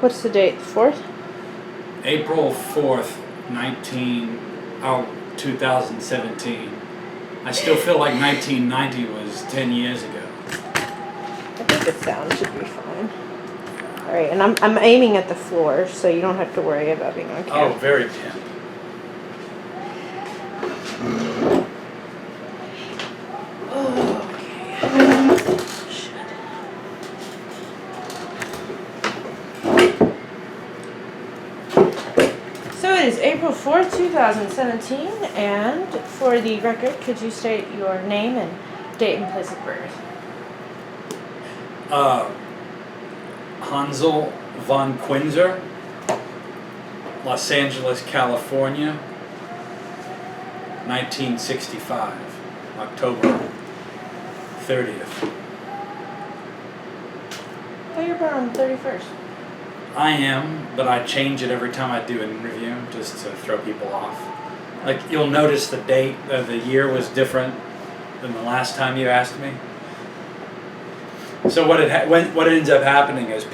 What's the date? 4th? April 4th, 2017. I still feel like 1990 was 10 years ago. I think the sound should be fine. All right, and I'm aiming at the floor, so you don't have to worry about being on camera. Oh, very pimp. So it is April 4th, 2017, and for the record, could you state your name and date and place of birth? Hansel Von Quenzer, Los Angeles, California, 1965, October 30th. Oh, you're born on the 31st. I am, but I change it every time I do an interview just to throw people off. Like, you'll notice the date of the year was different than the last time you asked me. So what ends up happening is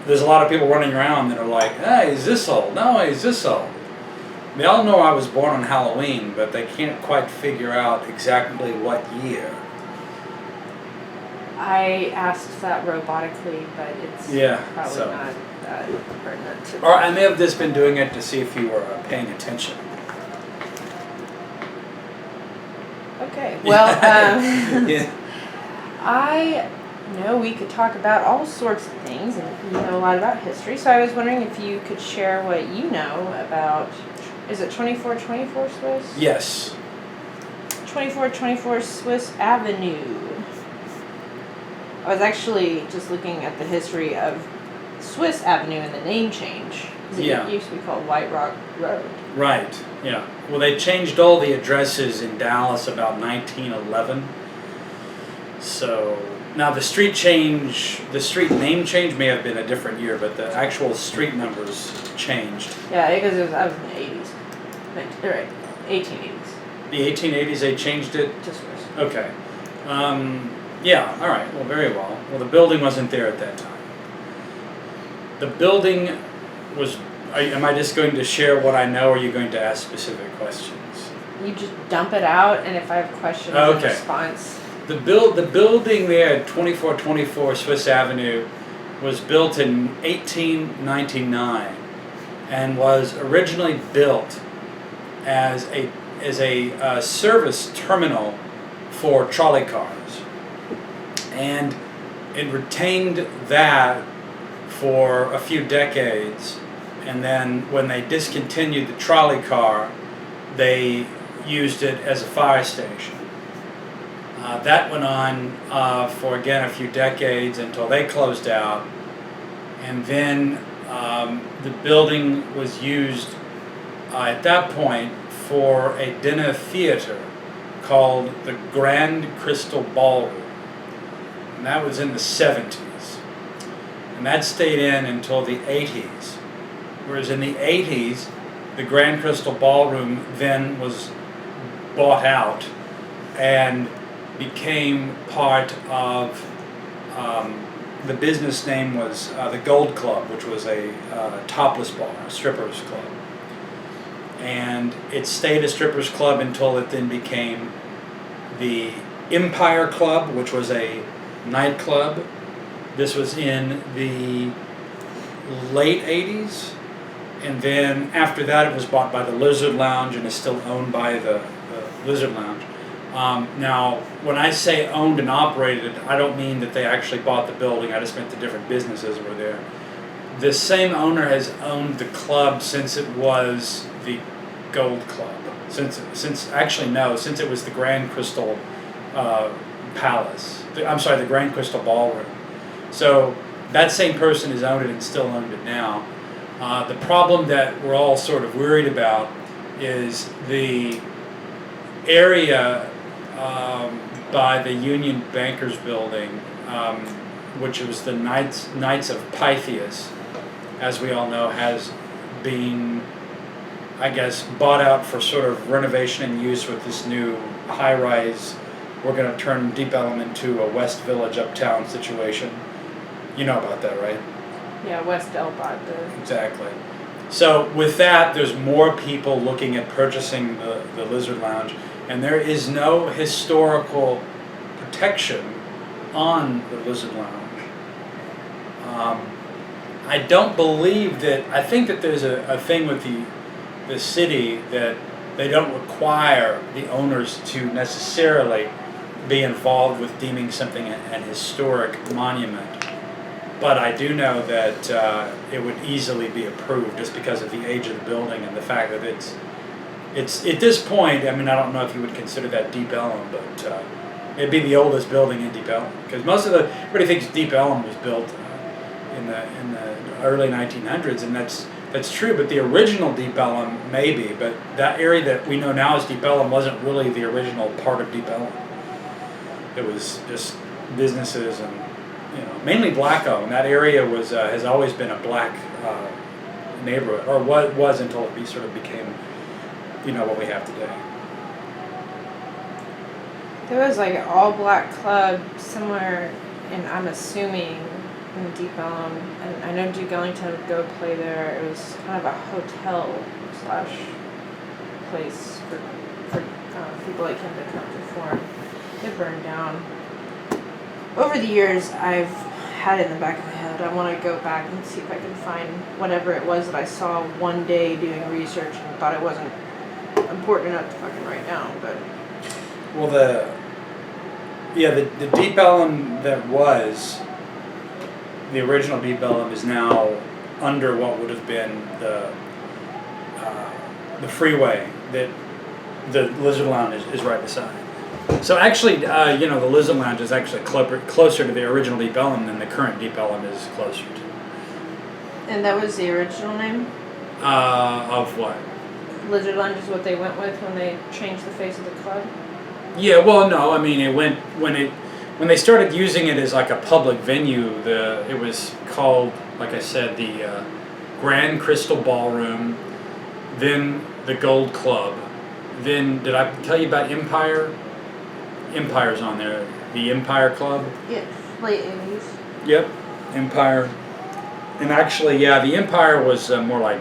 there's a lot of people running around that are like, hey, he's this old. No, he's this old. They all know I was born on Halloween, but they can't quite figure out exactly what year. I asked that robotically, but it's probably not that pertinent to. Or I may have just been doing it to see if you were paying attention. Okay, well, Yeah. I know we could talk about all sorts of things, and you know a lot about history, so I was wondering if you could share what you know about, is it 2424 Swiss? Yes. 2424 Swiss Avenue. I was actually just looking at the history of Swiss Avenue and the name change. Yeah. It used to be called White Rock Road. Right, yeah. Well, they changed all the addresses in Dallas about 1911. So, now the street name change may have been a different year, but the actual street numbers changed. Yeah, because I was in the 80s. Right, 1880s. The 1880s, they changed it? To Swiss. Okay. Yeah, all right. Well, very well. Well, the building wasn't there at that time. The building was... Am I just going to share what I know, or are you going to ask specific questions? You just dump it out, and if I have questions in response... The building there at 2424 Swiss Avenue was built in 1899 and was originally built as a service terminal for trolley cars. And it retained that for a few decades, and then when they discontinued the trolley car, they used it as a fire station. That went on for, again, a few decades until they closed out. And then the building was used at that point for a dinner theater called the Grand Crystal Ballroom. And that was in the 70s. And that stayed in until the 80s. Whereas in the 80s, the Grand Crystal Ballroom then was bought out and became part of, the business name was the Gold Club, which was a topless bar, a strippers club. And it stayed a strippers club until it then became the Empire Club, which was a nightclub. This was in the late 80s. And then after that, it was bought by the Lizard Lounge and is still owned by the Lizard Lounge. Now, when I say owned and operated, I don't mean that they actually bought the building. I just meant the different businesses were there. The same owner has owned the club since it was the Gold Club. Since it was the Grand Crystal Palace. The Grand Crystal Ballroom. So that same person has owned it and still owned it now. The problem that we're all sort of worried about is the area by the Union Bankers Building, which was the Knights of Pythias, as we all know, has been, I guess, bought out for sort of renovation and use with this new high-rise. We're going to turn Deep Ellum into a West Village uptown situation. You know about that, right? Yeah, West Elbot. Exactly. So with that, there's more people looking at purchasing the Lizard Lounge, and there is no historical protection on the Lizard Lounge. I don't believe that. I think that there's a thing with the city that they don't require the owners to necessarily be involved with deeming something an historic monument. But I do know that it would easily be approved just because of the age of the building and the fact that it's at this point. I mean, I don't know if you would consider that Deep Ellum, but it'd be the oldest building in Deep Ellum because everybody thinks Deep Ellum was built in the early 1900s, and that's true. But the original Deep Ellum maybe, but that area that we know now as Deep Ellum wasn't really the original part of Deep Ellum. It was just businesses and mainly black owned. That area has always been a black neighborhood, or what was until it sort of became what we have today. There was like an all black club somewhere, and I'm assuming in Deep Ellum, and I know Duke Ellington would go play there. It was kind of a hotel / place for people like him to come perform. It burned down. Over the years, I've had it in the back of my head. I want to go back and see if I can find whatever it was that I saw one day doing research and thought it wasn't important enough to fucking write down. But well, the Deep Ellum that was the original Deep Ellum is now under what would have been the freeway that the Lizard Lounge is right beside. So actually, the Lizard Lounge is actually closer to the original Deep Ellum than the current Deep Ellum is closer to. And that was the original name? Of what? Lizard Lounge is what they went with when they changed the face of the club? Yeah, well, no, I mean, it went when they started using it as like a public venue. It was called, like I said, the Grand Crystal Ballroom, then the Gold Club, then did I tell you about Empire? Empire's on there. The Empire Club. Yeah, late 80s. Yep, Empire. And actually, yeah, the Empire was more like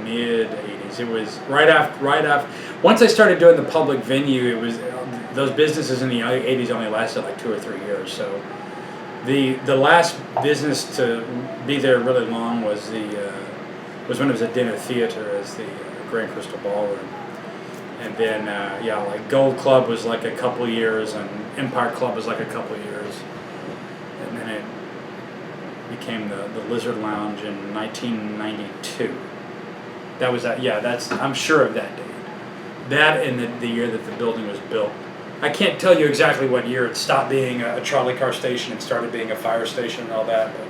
mid 80s. It was right after. Once I started doing the public venue, it was those businesses in the 80s only lasted like 2 or 3 years. So the last business to be there really long was when it was a dinner theater as the Grand Crystal Ballroom. And then, like Gold Club was like a couple years, and Empire Club was like a couple years. And then it became the Lizard Lounge in 1992. That was that. Yeah, I'm sure of that date. That and the year that the building was built. I can't tell you exactly what year it stopped being a trolley car station and started being a fire station and all that, but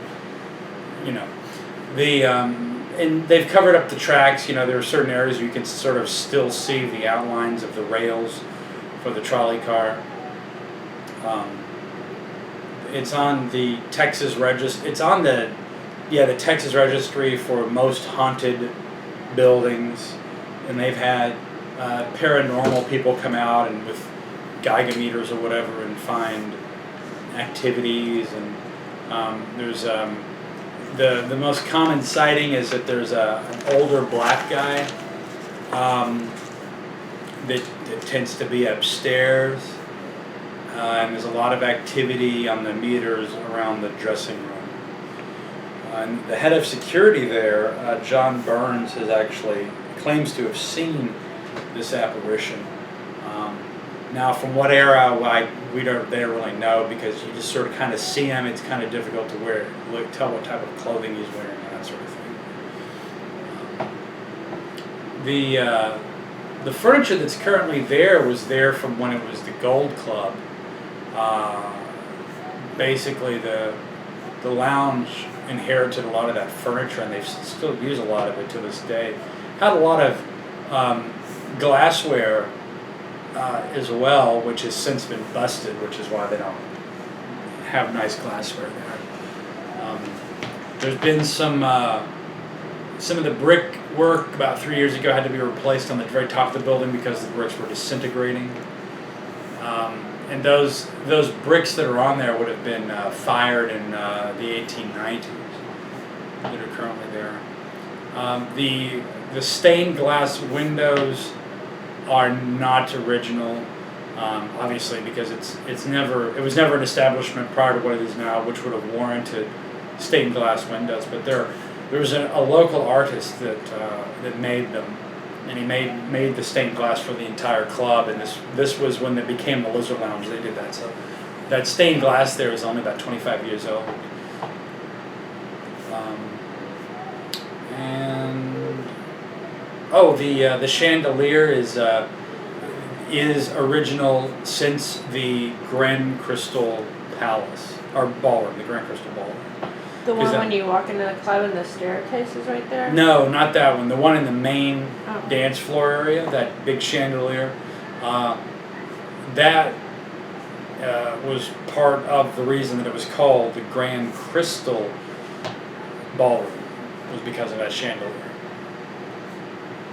and they've covered up the tracks. There are certain areas where you can sort of still see the outlines of the rails for the trolley car. It's on the Texas Registry. It's on the Texas Registry for most haunted buildings, and they've had paranormal people come out and with Geiger meters or whatever and find activities, and there's the most common sighting is that there's an older black guy that tends to be upstairs, and there's a lot of activity on the meters around the dressing room. And the head of security there, John Burns, claims to have seen this apparition. Now, from what era, they don't really know because you just sort of kind of see him. It's kind of difficult to tell what type of clothing he's wearing and that sort of thing. The furniture that's currently there was there from when it was the Gold Club. Basically, the lounge inherited a lot of that furniture, and they still use a lot of it to this day. Had a lot of glassware as well, which has since been busted, which is why they don't have nice glassware there. There's been some of the brick work about 3 years ago had to be replaced on the very top of the building because the bricks were disintegrating. And those bricks that are on there would have been fired in the 1890s. that are currently there. The stained glass windows are not original, obviously, because it was never an establishment prior to what it is now, which would have warranted stained glass windows. But there was a local artist that made them, and he made the stained glass for the entire club. And this was when they became the Lizard Lounge. They did that. So that stained glass there is only about 25 years old. The chandelier is original since the Grand Crystal Palace or Ballroom, the Grand Crystal Ballroom. The one when you walk into the club and the staircase is right there? No, not that one. The one in the main dance floor area, that big chandelier. That was part of the reason that it was called the Grand Crystal Ballroom, was because of that chandelier.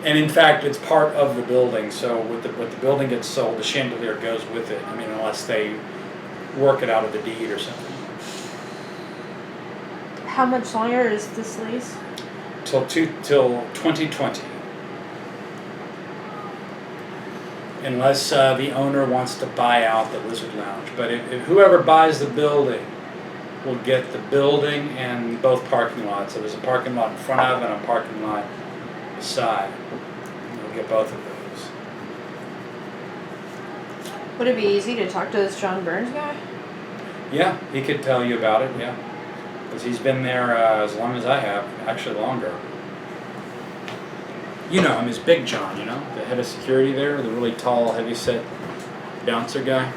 And in fact, it's part of the building, so when the building gets sold, the chandelier goes with it. I mean, unless they work it out of the deed or something. How much longer is this lease? Till 2020. Unless the owner wants to buy out the Lizard Lounge. But if whoever buys the building will get the building and both parking lots. So there's a parking lot in front of and a parking lot beside. We'll get both of those. Would it be easy to talk to this John Burns guy? Yeah, he could tell you about it, yeah. Because he's been there as long as I have, actually longer. You know him as Big John, you know, the head of security there, the really tall, heavy-set bouncer guy.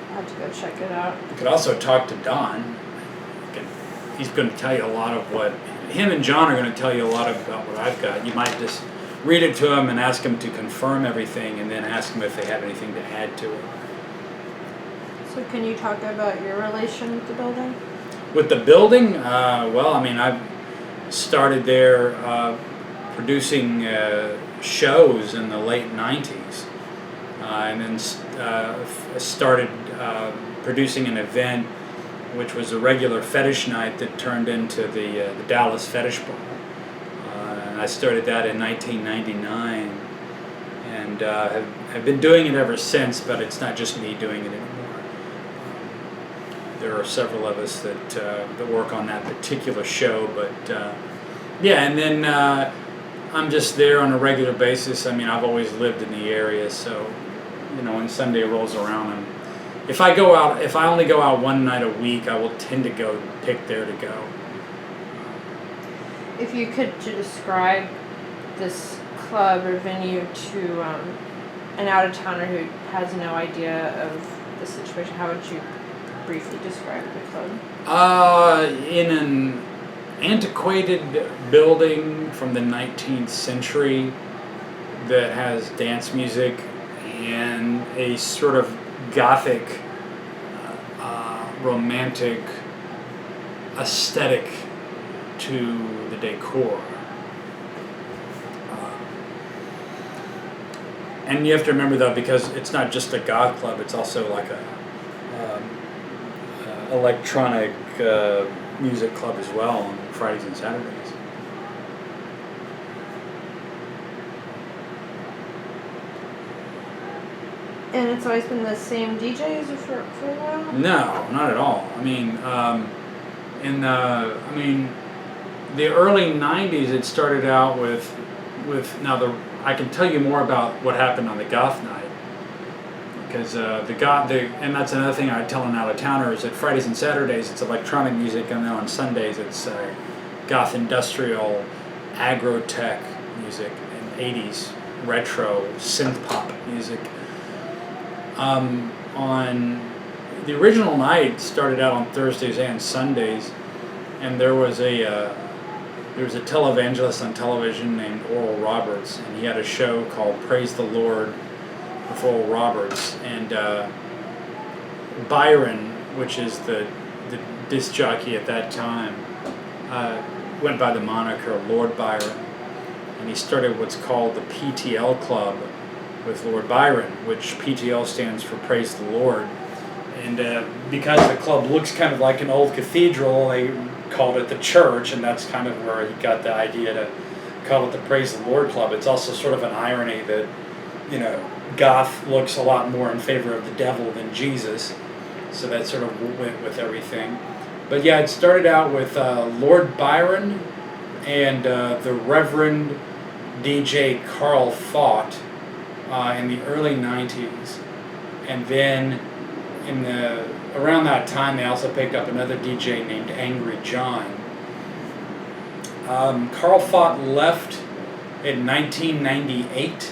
I'll have to go check it out. You could also talk to Don. He's going to tell you a lot of what... Him and John are going to tell you a lot about what I've got. You might just read it to him and ask him to confirm everything and then ask him if they have anything to add to it. So can you talk about your relation with the building? With the building? Well, I mean, I've started there producing shows in the late 90s. And then started producing an event which was a regular fetish night that turned into the Dallas Fetish Ball. And I started that in 1999, and have been doing it ever since, but it's not just me doing it anymore. There are several of us that work on that particular show, but yeah, and then I'm just there on a regular basis. I mean, I've always lived in the area, so, you know, when Sunday rolls around, if I only go out one night a week, I will tend to pick there to go. If you could describe this club or venue to an out-of-towner who has no idea of the situation, how would you briefly describe the club? In an antiquated building from the 19th century that has dance music and a sort of Gothic, romantic aesthetic to the decor. And you have to remember, though, because it's not just a goth club, it's also like a electronic music club as well on Fridays and Saturdays. And it's always been the same DJs for a while? No, not at all. I mean, the early '90s, it started out with I can tell you more about what happened on the goth night, because and that's another thing I tell an out-of-towner is that Fridays and Saturdays it's electronic music, and then on Sundays it's goth industrial, agro-tech music, and '80s retro synth pop music. On the original night started out on Thursdays and Sundays, and there was a televangelist on television named Oral Roberts, and he had a show called Praise the Lord with Oral Roberts, and Byron, which is the disc jockey at that time, went by the moniker Lord Byron, and he started what's called the PTL Club with Lord Byron, which PTL stands for Praise the Lord. And because the club looks kind of like an old cathedral, they called it the church, and that's kind of where he got the idea to call it the Praise the Lord Club. It's also sort of an irony that, you know, goth looks a lot more in favor of the devil than Jesus, so that sort of went with everything. But yeah, it started out with Lord Byron and the Reverend DJ Carl Fott in the early 90s. And then around that time, they also picked up another DJ named Angry John. Carl Fott left in 1998,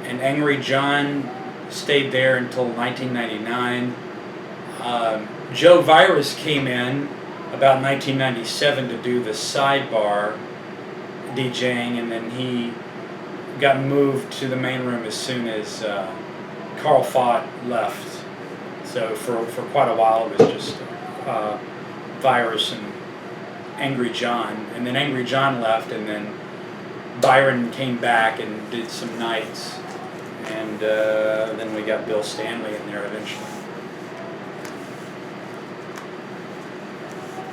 and Angry John stayed there until 1999. Joe Virus came in about 1997 to do the sidebar DJing, and then he got moved to the main room as soon as Carl Fott left. So for quite a while it was just Virus and Angry John, and then Angry John left, and then Byron came back and did some nights, and then we got Bill Stanley in there eventually.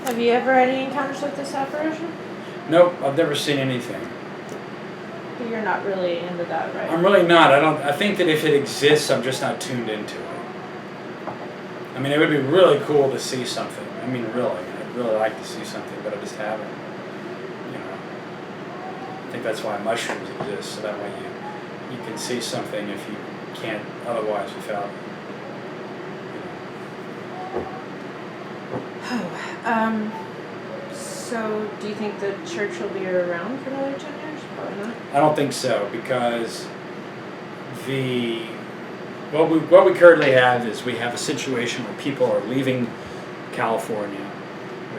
Have you ever had any encounters with this apparition? Nope, I've never seen anything. But you're not really into that, right? I'm really not. I think that if it exists, I'm just not tuned into it. I mean, it would be really cool to see something. I mean, really, I'd really like to see something, but I just haven't. You know, I think that's why mushrooms exist, so that way you can see something if you can't otherwise without. So do you think the church will be around for another 10 years? Probably not. I don't think so, because what we currently have is we have a situation where people are leaving California,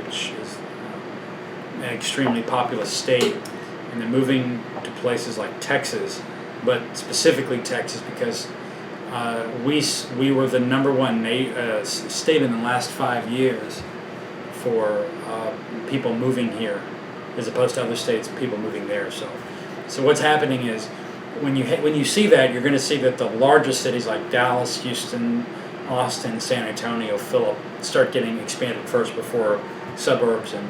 which is an extremely populous state, and they're moving to places like Texas, but specifically Texas because we were the number one state in the last 5 years for people moving here, as opposed to other states, people moving there. So what's happening is when you see that, you're going to see that the largest cities like Dallas, Houston, Austin, San Antonio, start getting expanded first before suburbs and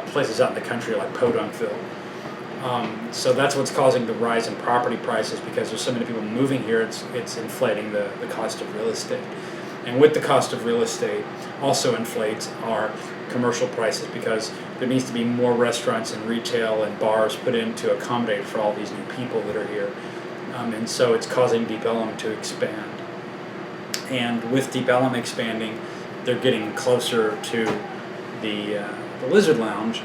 places out in the country like Podunkville. So that's what's causing the rise in property prices, because there's so many people moving here. It's inflating the cost of real estate. And with the cost of real estate also inflates our commercial prices, because there needs to be more restaurants and retail and bars put in to accommodate for all these new people that are here. And so it's causing Deep Ellum to expand. And with Deep Ellum expanding, they're getting closer to the Lizard Lounge.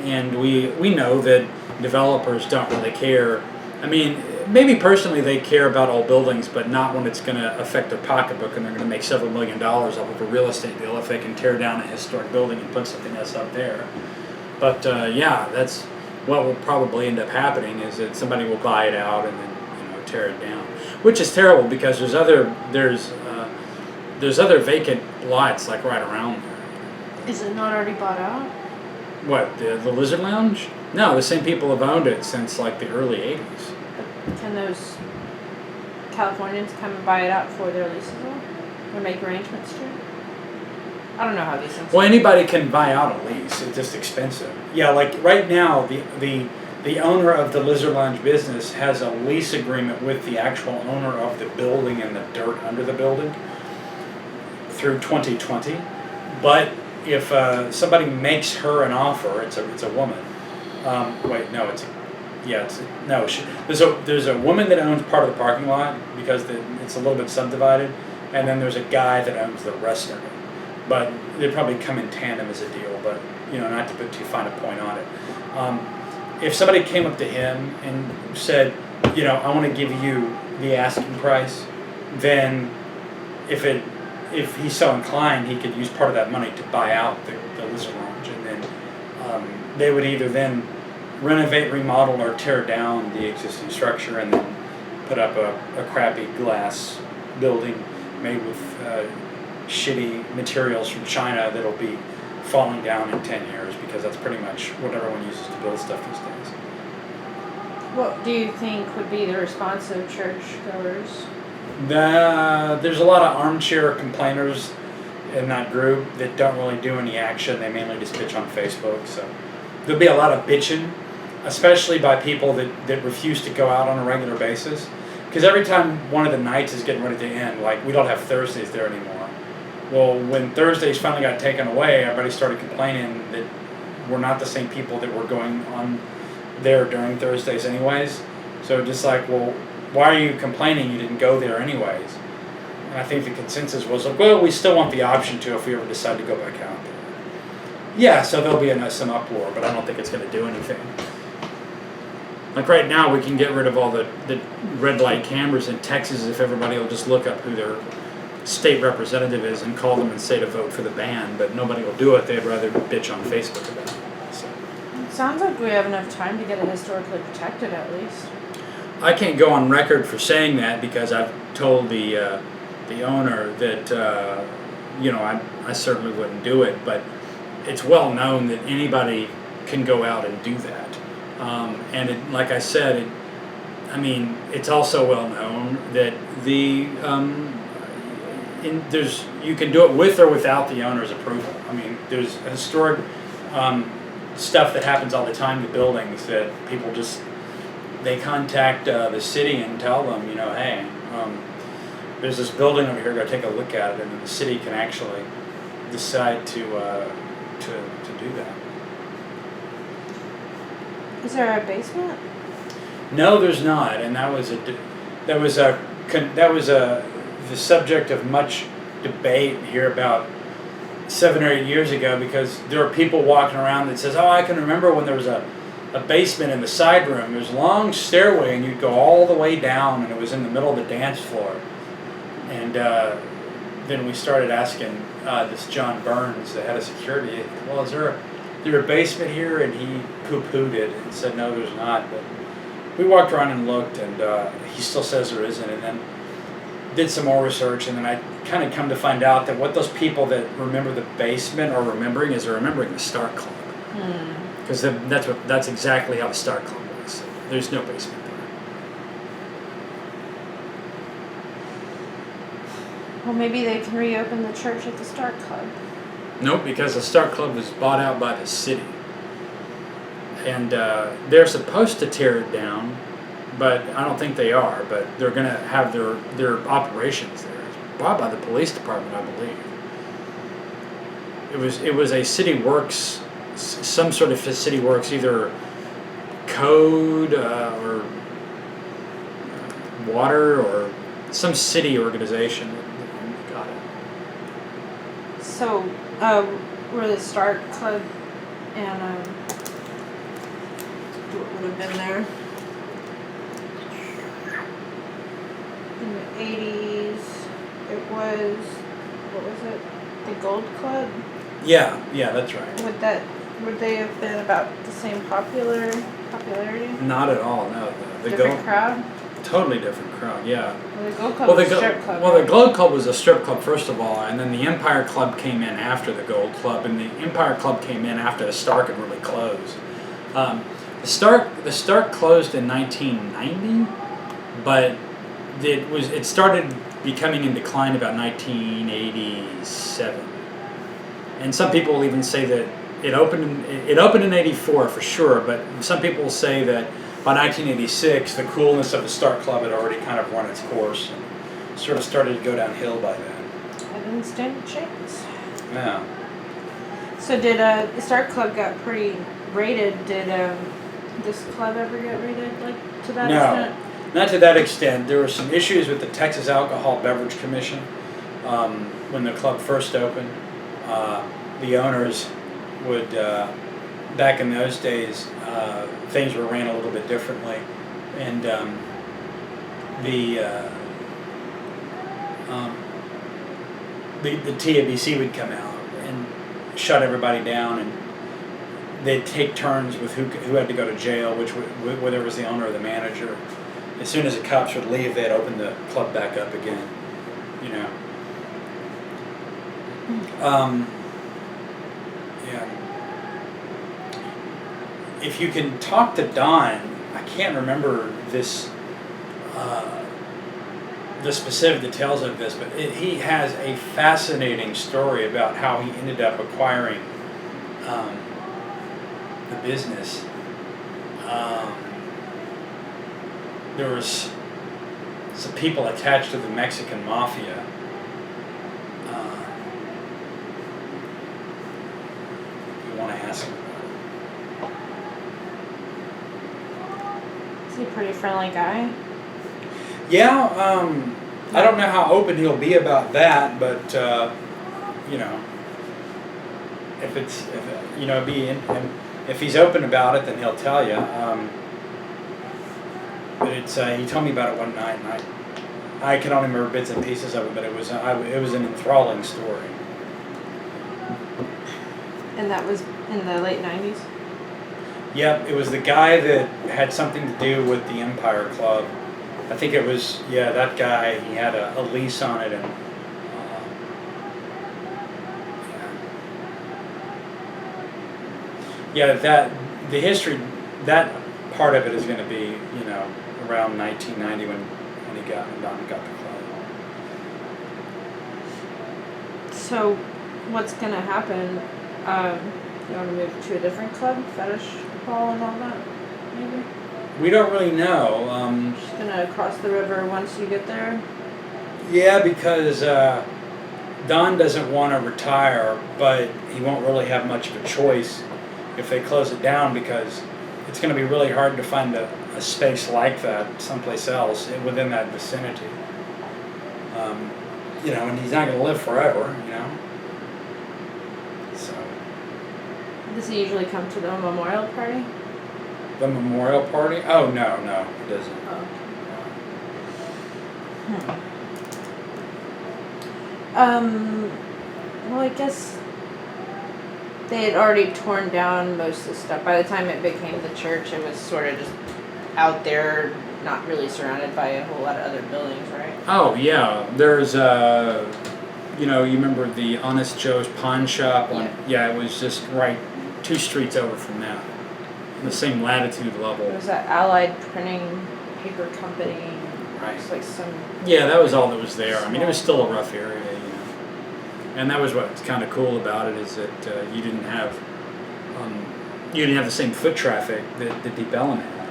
And we know that developers don't really care. I mean, maybe personally they care about old buildings, but not when it's going to affect their pocketbook and they're going to make several $1 million off of a real estate deal if they can tear down a historic building and put something else up there. But yeah, that's what will probably end up happening, is that somebody will buy it out and then tear it down, which is terrible because there's other vacant lots like right around there. Is it not already bought out? What, the Lizard Lounge? No, the same people have owned it since like the early 80s. But can those Californians come and buy it out for their leases or make arrangements to? I don't know how these things Well, anybody can buy out a lease. It's just expensive. Yeah, like right now, the owner of the Lizard Lounge business has a lease agreement with the actual owner of the building and the dirt under the building through 2020. But if somebody makes her an offer, it's a woman. There's a woman that owns part of the parking lot because it's a little bit subdivided, and then there's a guy that owns the rest of it. But they probably come in tandem as a deal, but not to put too fine a point on it. If somebody came up to him and said, I want to give you the asking price, then if he's so inclined, he could use part of that money to buy out the Lizard Lounge, and then they would either then renovate, remodel, or tear down the existing structure and then put up a crappy glass building made with shitty materials from China that'll be falling down in 10 years, because that's pretty much what everyone uses to build stuff these days. What do you think would be the response of churchgoers? There's a lot of armchair complainers in that group that don't really do any action. They mainly just bitch on Facebook. So there'll be a lot of bitching, especially by people that refuse to go out on a regular basis. Because every time one of the nights is getting ready to end, like we don't have Thursdays there anymore. Well, when Thursdays finally got taken away, everybody started complaining that we're not the same people that were going on there during Thursdays anyways. So just like, well, why are you complaining you didn't go there anyways? And I think the consensus was, like, well, we still want the option to if we ever decide to go back out there. Yeah, so there'll be some uproar, but I don't think it's going to do anything. Like right now, we can get rid of all the red light cameras in Texas if everybody will just look up who their state representative is and call them and say to vote for the ban, but nobody will do it. They'd rather bitch on Facebook about it. So. It sounds like we have enough time to get it historically protected at least. I can't go on record for saying that because I've told the owner that I certainly wouldn't do it, but it's well known that anybody can go out and do that. And it, like I said, it's also well known that you can do it with or without the owner's approval. I mean, there's historic stuff that happens all the time to buildings that people they contact the city and tell them, hey, there's this building over here, go take a look at it, and then the city can actually decide to do that. Is there a basement? No, there's not, and that was the subject of much debate here about 7 or 8 years ago, because there are people walking around that says, oh, I can remember when there was a basement in the side room. There was a long stairway, and you'd go all the way down, and it was in the middle of the dance floor. And then we started asking this John Burns, the head of security, well, is there a basement here? And he poo-pooed it and said, no, there's not. But we walked around and looked, and he still says there isn't. And then did some more research, and then I kind of come to find out that what those people that remember the basement are remembering is they're remembering the Stark Club. Because that's exactly how the Stark Club was. There's no basement there. Well, maybe they can reopen the church at the Stark Club. Nope, because the Stark Club was bought out by the city. And they're supposed to tear it down, but I don't think they are. But they're going to have their operations there. It's bought by the police department, I believe. It was a city works, some sort of city works, either code or water or some city organization that got it. So, were the Stark Club and what would have been there in the 80s? It was, what was it? The Gold Club? Yeah, that's right. Would they have been about the same popularity? Not at all. No, the different crowd. Totally different crowd. Yeah. Well, the Gold Club was a strip club. Well, the Gold Club was a strip club first of all, and then the Empire Club came in after the Gold Club, and the Empire Club came in after the Stark had really closed. The Stark closed in 1990, but it started becoming in decline about 1987. And some people will even say that it opened in 84 for sure, but some people will say that by 1986 the coolness of the Stark Club had already kind of run its course and sort of started to go downhill by then. I didn't stand a chance. Yeah. So did the Stark Club got pretty rated? Did this club ever get rated to that extent? No, not to that extent. There were some issues with the Texas Alcohol Beverage Commission when the club first opened. The owners would, back in those days, things were ran a little bit differently, and the TABC would come out and shut everybody down, and they'd take turns with who had to go to jail, whether it was the owner or the manager. As soon as the cops would leave, they'd open the club back up again. Yeah. If you can talk to Don, I can't remember this the specific details of this, but he has a fascinating story about how he ended up acquiring the business. There was some people attached to the Mexican mafia. You want to ask him about it. Is he a pretty friendly guy? Yeah, I don't know how open he'll be about that, but if he's open about it, then he'll tell you. But he told me about it one night, and I can only remember bits and pieces of it, but it was an enthralling story. And that was in the late 90s? Yep, it was the guy that had something to do with the Empire Club. I think it was, that guy. He had a lease on it, and the history, that part of it is going to be, around 1990 when Don got the club. So, what's going to happen? You want to move to a different club, Fetish Ball and all that, maybe? We don't really know. Just gonna cross the river once you get there? Yeah, because Don doesn't want to retire, but he won't really have much of a choice if they close it down, because it's going to be really hard to find a space like that someplace else within that vicinity. And he's not going to live forever, So. Does he usually come to the memorial party? The memorial party? Oh, no, he doesn't. Oh. Well, I guess they had already torn down most of the stuff. By the time it became the church, it was sort of just out there, not really surrounded by a whole lot of other buildings, right? Oh, yeah. There's, you remember the Honest Joe's pawn shop? It was just right 2 streets over from that. The same latitude level. It was that Allied Printing Paper Company. Right. It's like some. Yeah, that was all that was there. I mean, it was still a rough area, And that was what's kind of cool about it, is that you didn't have the same foot traffic that the Deep Ellum had,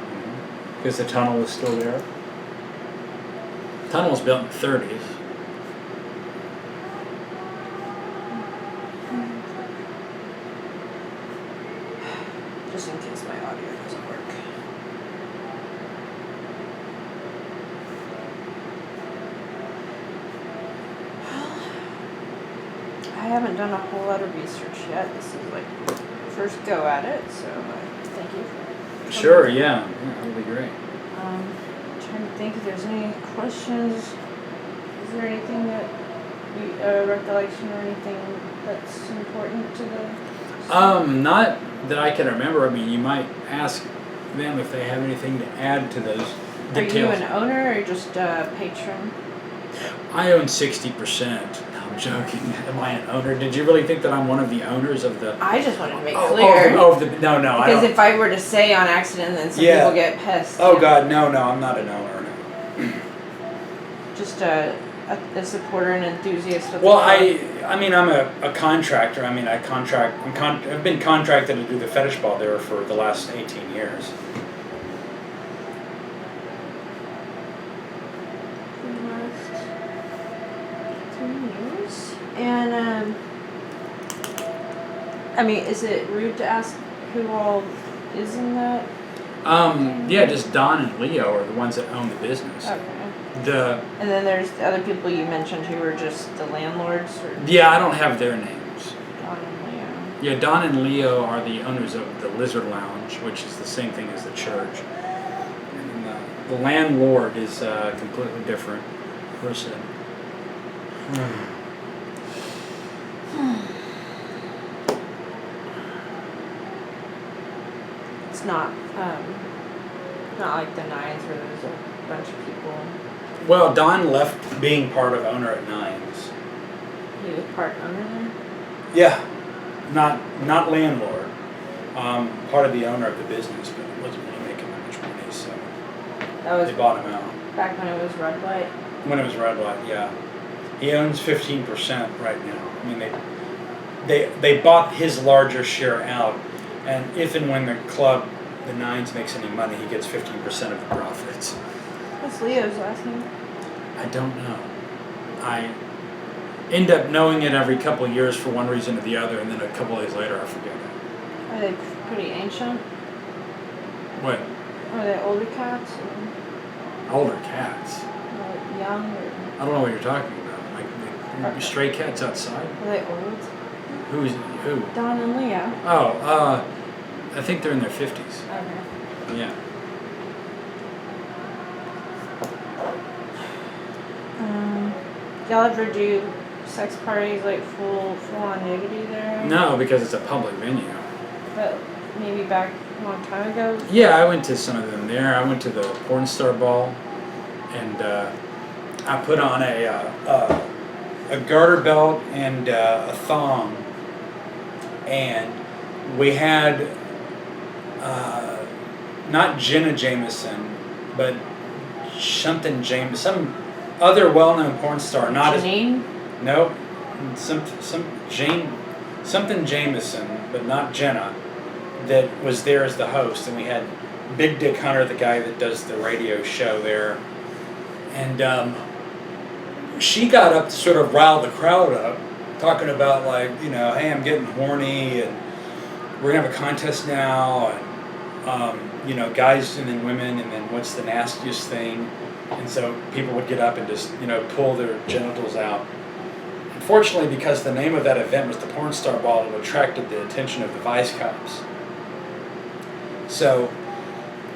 because the tunnel was still there. The tunnel was built in the 30s. Just in case my audio doesn't work. I haven't done a whole lot of research yet. This is like first go at it, so thank you. Sure, yeah, that'll be great. Trying to think if there's any questions. Is there anything that recollection or anything that's important to the? Not that I can remember. I mean, you might ask them if they have anything to add to those details. Are you an owner or just a patron? I own 60%. No, I'm joking. Am I an owner? Did you really think that I'm one of the owners of the? I just wanted to make clear. No, because if I were to say on accident, then some people get pissed. Oh God, no, I'm not an owner. No. Just a supporter and enthusiast. Well, I mean, I'm a contractor. I mean, I've been contracted to do the Fetish Ball there for the last 18 years. And I mean, is it rude to ask who all is in that? Yeah, just Don and Leo are the ones that own the business. Okay. And then there's the other people you mentioned who were just the landlords? Or? Yeah, I don't have their names. Don and Leo. Yeah, Don and Leo are the owners of the Lizard Lounge, which is the same thing as the church. And the landlord is a completely different person. It's not like the Nines where there's a bunch of people. Well, Don left being part of owner at Nines. He was part owner there? Yeah, not landlord. Part of the owner of the business, but wasn't really making that much money, so that was they bought him out. Back when it was red light. When it was red light, yeah. He owns 15% right now. I mean, they bought his larger share out, and if and when the club, the Nines, makes any money, he gets 15% of the profits. What's Leo's last name? I don't know. I end up knowing it every couple of years for one reason or the other, and then a couple of days later I forget it. Are they pretty ancient? What? Are they older cats? Or Older cats? young? Or I don't know what you're talking about. Like stray cats outside? are they old? Who? Don and Leo. Oh, I think they're in their 50s. Okay. Yeah. Y'all ever do sex parties like full on nudity there? No, because it's a public venue. But maybe back a long time ago? Yeah, I went to some of them there. I went to the Porn Star Ball, and I put on a garter belt and a thong, and we had not Jenna Jameson, but something Jameson, some other well-known porn star. Not Janine? Nope, some something Jameson, but not Jenna, that was there as the host, and we had Big Dick Hunter, the guy that does the radio show there, and she got up to sort of rile the crowd up, talking about like, you know, hey, I'm getting horny, and we're gonna have a contest now, and you know, guys and then women, and then what's the nastiest thing, and so people would get up and just, you know, pull their genitals out. Unfortunately, because the name of that event was the Porn Star Ball, it attracted the attention of the vice cops. So,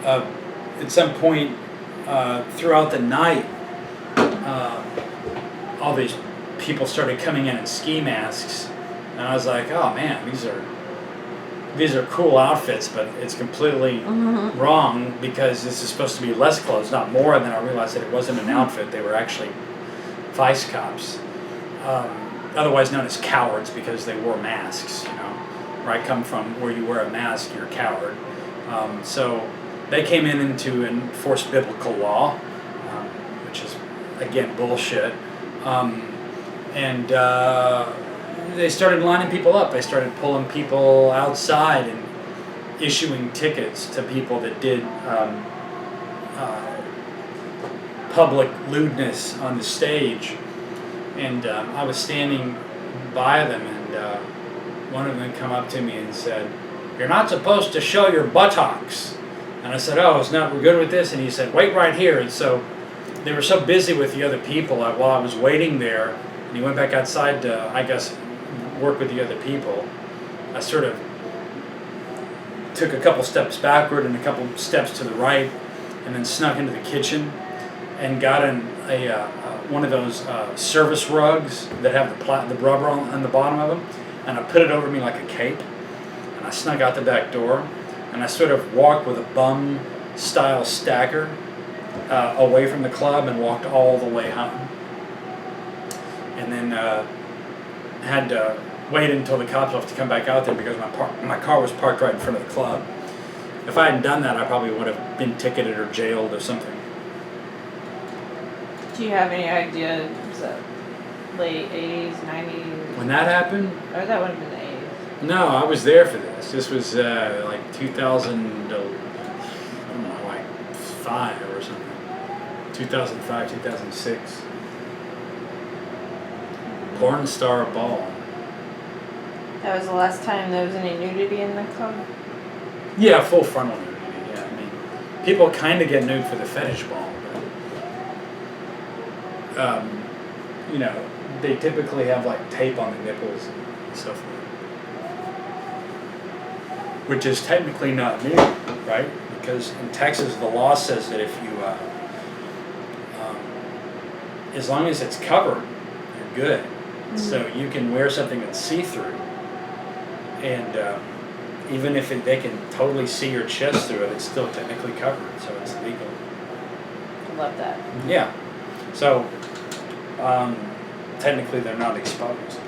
at some point throughout the night, all these people started coming in ski masks, and I was like, "Oh man, these are cool outfits, but it's completely wrong because this is supposed to be less clothes, not more." And then I realized that it wasn't an outfit; they were actually vice cops. Otherwise known as cowards because they wore masks, you know. Where I come from, where you wear a mask, you're a coward. So they came in to enforce biblical law, which is, again, bullshit. And they started lining people up. They started pulling people outside and issuing tickets to people that did public lewdness on the stage. And I was standing by them, and one of them come up to me and said, "You're not supposed to show your buttocks." And I said, "Oh, it's not, we're good with this?" And he said, "Wait right here." And so they were so busy with the other people while I was waiting there, and he went back outside to, I guess, work with the other people. I sort of took a couple steps backward and a couple steps to the right, and then snuck into the kitchen and got in one of those service rugs that have the rubber on the bottom of them, and I put it over me like a cape, and I snuck out the back door, and I sort of walked with a bum style stagger away from the club and walked all the way home, and then had to wait until the cops left to come back out there because my car was parked right in front of the club. If I hadn't done that, I probably would have been ticketed or jailed or something. Do you have any idea, was that late 80s, 90s? When that happened? Or that would have been the 80s. No, I was there for this. This was like 2000, I don't know, like 5 or something. 2005, 2006. Porn Star Ball. That was the last time there was any nudity in the club? Yeah, full frontal nudity. Yeah, I mean, people kind of get nude for the Fetish Ball, but you know, they typically have like tape on the nipples and so forth, which is technically not nude, right? Because in Texas, the law says that if you, as long as it's covered, you're good. Mm-hmm. So you can wear something that's see-through, and even if they can totally see your chest through it, it's still technically covered, so it's legal. I love that. Yeah. So technically they're not exposed.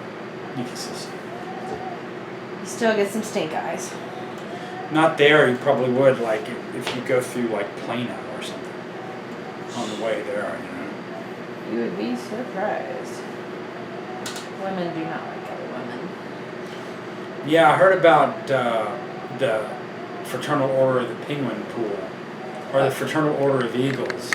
You can still see. You still get some stink eyes. Not there, you probably would, like if you go through like Plano or something on the way there, you know. You would be surprised. Women do not like other women. Yeah, I heard about the Fraternal Order of the Penguin Pool, or the Fraternal Order of Eagles.